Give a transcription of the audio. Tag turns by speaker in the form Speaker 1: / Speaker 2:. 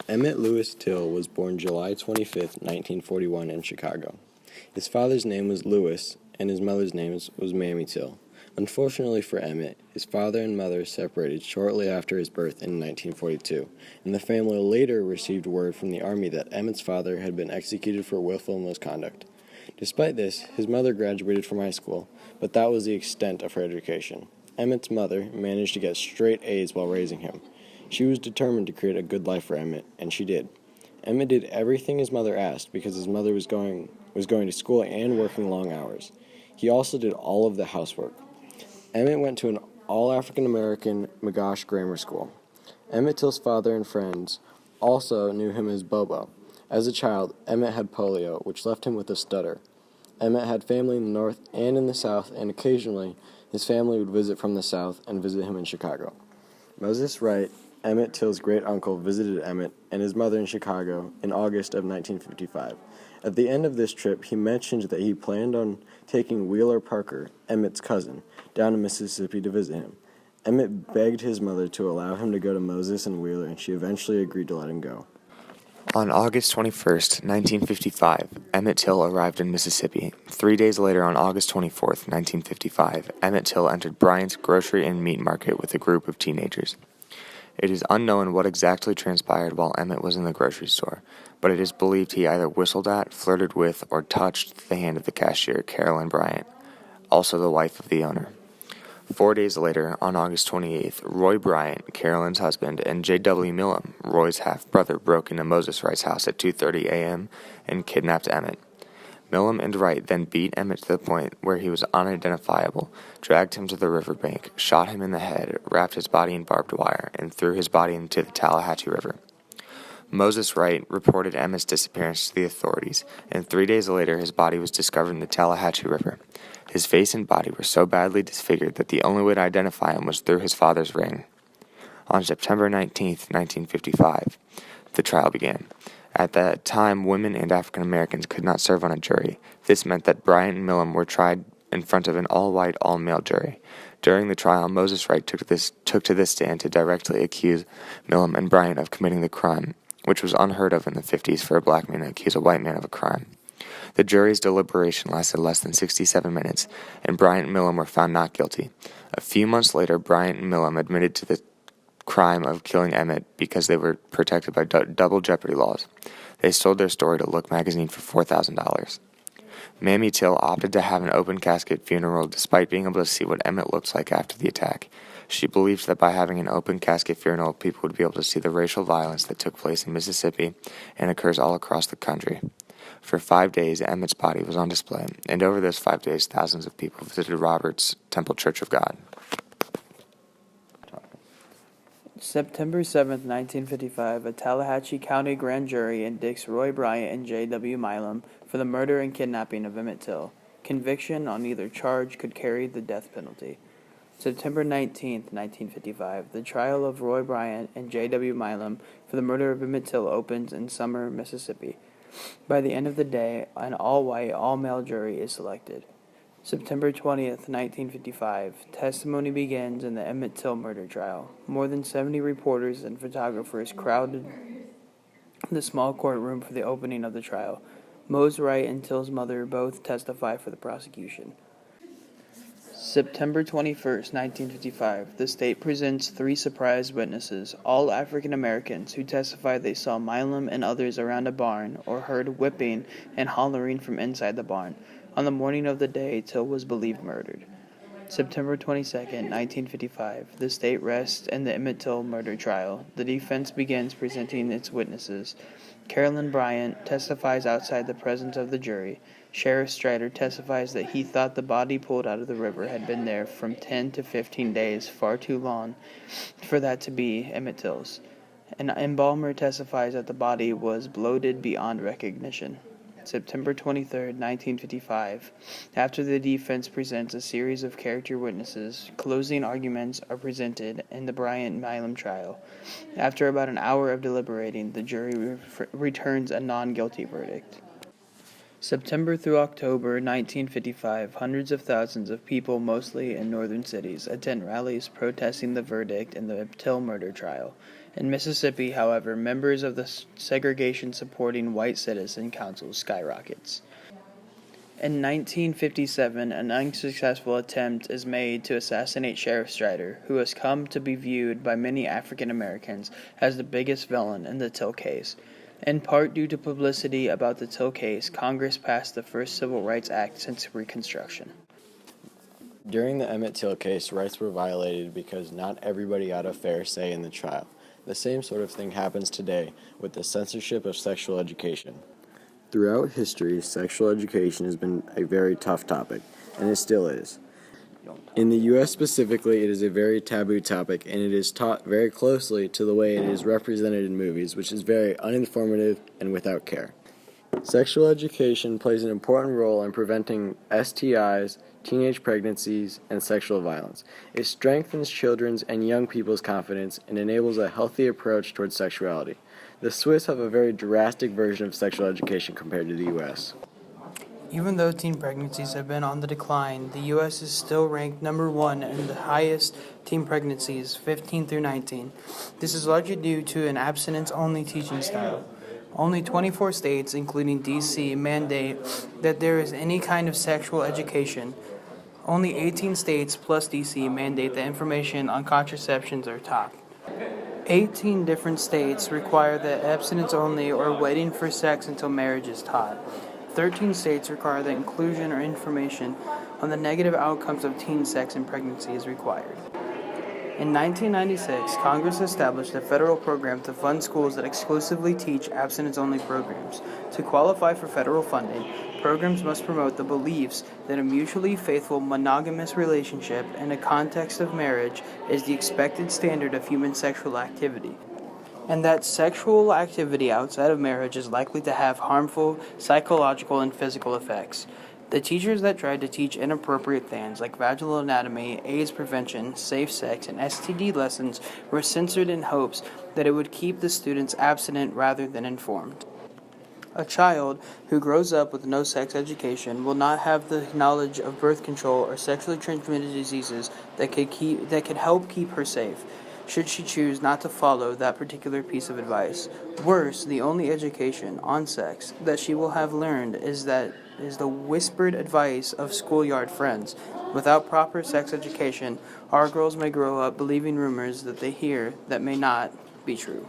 Speaker 1: Emmet Louis Till was born July 25, 1941 in Chicago. His father's name was Louis, and his mother's name was Mamie Till. Unfortunately for Emmet, his father and mother separated shortly after his birth in 1942, and the family later received word from the Army that Emmet's father had been executed for willful misconduct. Despite this, his mother graduated from high school, but that was the extent of her education. Emmet's mother managed to get straight A's while raising him. She was determined to create a good life for Emmet, and she did. Emmet did everything his mother asked because his mother was going to school and working long hours. He also did all of the housework. Emmet went to an all-African-American McGosh grammar school. Emmet Till's father and friends also knew him as Bobo. As a child, Emmet had polio, which left him with a stutter. Emmet had family in the North and in the South, and occasionally his family would visit from the South and visit him in Chicago. Moses Wright, Emmet Till's great-uncle, visited Emmet and his mother in Chicago in August of 1955. At the end of this trip, he mentioned that he planned on taking Wheeler Parker, Emmet's cousin, down to Mississippi to visit him. Emmet begged his mother to allow him to go to Moses and Wheeler, and she eventually agreed to let him go.
Speaker 2: On August 21st, 1955, Emmet Till arrived in Mississippi. 3 days later, on August 24th, 1955, Emmet Till entered Bryant's grocery and meat market with a group of teenagers. It is unknown what exactly transpired while Emmet was in the grocery store, but it is believed he either whistled at, flirted with, or touched the hand of the cashier, Carolyn Bryant, also the wife of the owner. 4 days later, on August 28th, Roy Bryant, Carolyn's husband, and J.W. Millam, Roy's half-brother, broke into Moses Wright's house at 2:30 a.m. and kidnapped Emmet. Millam and Wright then beat Emmet to the point where he was unidentifiable, dragged him to the riverbank, shot him in the head, wrapped his body in barbed wire, and threw his body into the Tallahatchie River. Moses Wright reported Emmet's disappearance to the authorities, and 3 days later his body was discovered in the Tallahatchie River. His face and body were so badly disfigured that the only way to identify him was through his father's ring. On September 19, 1955, the trial began. At that time, women and African Americans could not serve on a jury. This meant that Bryant and Millam were tried in front of an all-white, all-male jury. During the trial, Moses Wright took to the stand to directly accuse Millam and Bryant of committing the crime, which was unheard of in the 50s for a black man to accuse a white man of a crime. The jury's deliberation lasted less than 67 minutes, and Bryant and Millam were found not guilty. A few months later, Bryant and Millam admitted to the crime of killing Emmet because they were protected by double jeopardy laws. They sold their story to Look magazine for $4,000. Mamie Till opted to have an open casket funeral despite being able to see what Emmet looked like after the attack. She believed that by having an open casket funeral, people would be able to see the racial violence that took place in Mississippi and occurs all across the country. For 5 days, Emmet's body was on display, and over those 5 days, thousands of people visited Robert's Temple Church of God.
Speaker 3: September 7, 1955, a Tallahatchie County grand jury indicts Roy Bryant and J.W. Millam for the murder and kidnapping of Emmet Till. Conviction on either charge could carry the death penalty. September 19, 1955, the trial of Roy Bryant and J.W. Millam for the murder of Emmet Till opens in Summer, Mississippi. By the end of the day, an all-white, all-male jury is selected. September 20th, 1955, testimony begins in the Emmet Till murder trial. More than 70 reporters and photographers crowded the small courtroom for the opening of the trial. Mose Wright and Till's mother both testify for the prosecution. September 21st, 1955, the state presents 3 surprise witnesses, all African Americans, who testify they saw Millam and others around a barn or heard whipping and hollering from inside the barn. On the morning of the day, Till was believed murdered. September 22nd, 1955, the state rests in the Emmet Till murder trial. The defense begins presenting its witnesses. Carolyn Bryant testifies outside the presence of the jury. Sheriff Strider testifies that he thought the body pulled out of the river had been there from 10 to 15 days, far too long for that to be Emmet Till's. An embalmer testifies that the body was bloated beyond recognition. September 23, 1955. After the defense presents a series of character witnesses, closing arguments are presented in the Bryant-Millam trial. After about an hour of deliberating, the jury returns a non-guilty verdict. September through October 1955, hundreds of thousands of people, mostly in northern cities, attend rallies protesting the verdict in the Till murder trial. In Mississippi, however, members of the segregation-supporting white citizen council skyrockets. In 1957, an unsuccessful attempt is made to assassinate Sheriff Strider, who has come to be viewed by many African Americans as the biggest villain in the Till case. In part due to publicity about the Till case, Congress passed the first Civil Rights Act since Reconstruction.
Speaker 1: During the Emmett Till case, rights were violated because not everybody got a fair say in the trial. The same sort of thing happens today with the censorship of sexual education. Throughout history, sexual education has been a very tough topic, and it still is. In the U.S. specifically, it is a very taboo topic, and it is taught very closely to the way it is represented in movies, which is very uninformative and without care. Sexual education plays an important role in preventing STIs, teenage pregnancies, and sexual violence. It strengthens children's and young people's confidence and enables a healthy approach towards sexuality. The Swiss have a very drastic version of sexual education compared to the U.S.
Speaker 3: Even though teen pregnancies have been on the decline, the U.S. is still ranked number one in the highest teen pregnancies, 15 through 19. This is largely due to an abstinence-only teaching style. Only 24 states, including D.C., mandate that there is any kind of sexual education. Only 18 states plus D.C. mandate that information on contraceptions are taught. 18 different states require that abstinence only or waiting for sex until marriage is taught. 13 states require that inclusion or information on the negative outcomes of teen sex and pregnancy is required. In 1996, Congress established a federal program to fund schools that exclusively teach abstinence-only programs. To qualify for federal funding, programs must promote the beliefs that a mutually faithful monogamous relationship in a context of marriage is the expected standard of human sexual activity, and that sexual activity outside of marriage is likely to have harmful psychological and physical effects. The teachers that tried to teach inappropriate things like vaginal anatomy, AIDS prevention, safe sex, and STD lessons were censored in hopes that it would keep the students abstinent rather than informed. A child who grows up with no sex education will not have the knowledge of birth control or sexually transmitted diseases that could help keep her safe, should she choose not to follow that particular piece of advice. Worse, the only education on sex that she will have learned is the whispered advice of schoolyard friends. Without proper sex education, our girls may grow up believing rumors that they hear that may not be true.